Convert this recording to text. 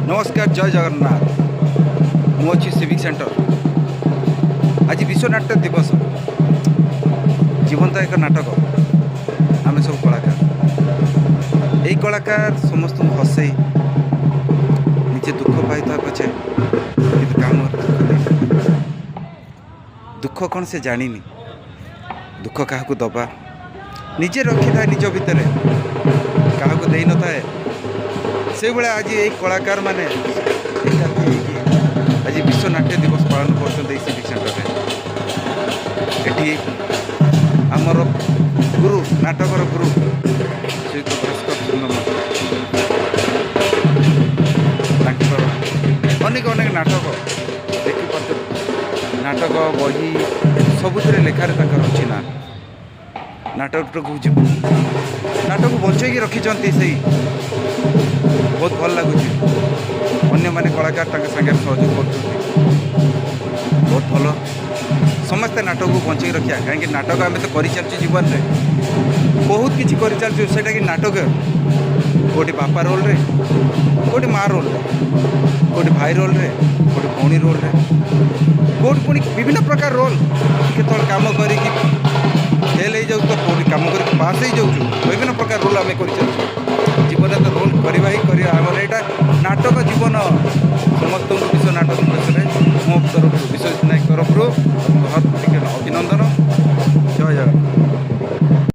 नमस्कार जय जगन्नाथ मुझे सिविक सेंटर आज विश्व नाट्य दिवस जीवंत एक नाटक आम सब कलाकार यही कलाकार समस्त हसई निजे दुख पाई पछे कि काम दुख कौन से जानी दुख क्या दबा निजे रखी था निज भितर क्या दे न था से भाया आज यही कलाकार मैंने आज विश्व नाट्य दिवस पालन कर सिविक सेंटर एटी आमर गुरु नाटकर गुरु श्री अनेक अनेक नाटक देखिए नाटक बही सबुथ लेखार अच्छी ना नाटक नाटक बचेगी रखिंट से बहुत भल लगुच अन्य माने कलाकार सागे सहयोग कर बहुत भल समस्ते नाटक को बचे रखा कहीं नाटक आम तो कर चलु जीवन में बहुत किसी कर चलु से नाटक कोटी बापा रोल रे कोटी माँ रोल रे कोटी भाई रोल रे कोटी भौणी रोल रे कोटी पुणी विभिन्न प्रकार रोल केत कम कर फेल हो जाऊ तो कोटी कम कर पास हो जाऊँ विभिन्न प्रकार रोल आम कर जीवन तो रोल करवा ही कर नाटक जीवन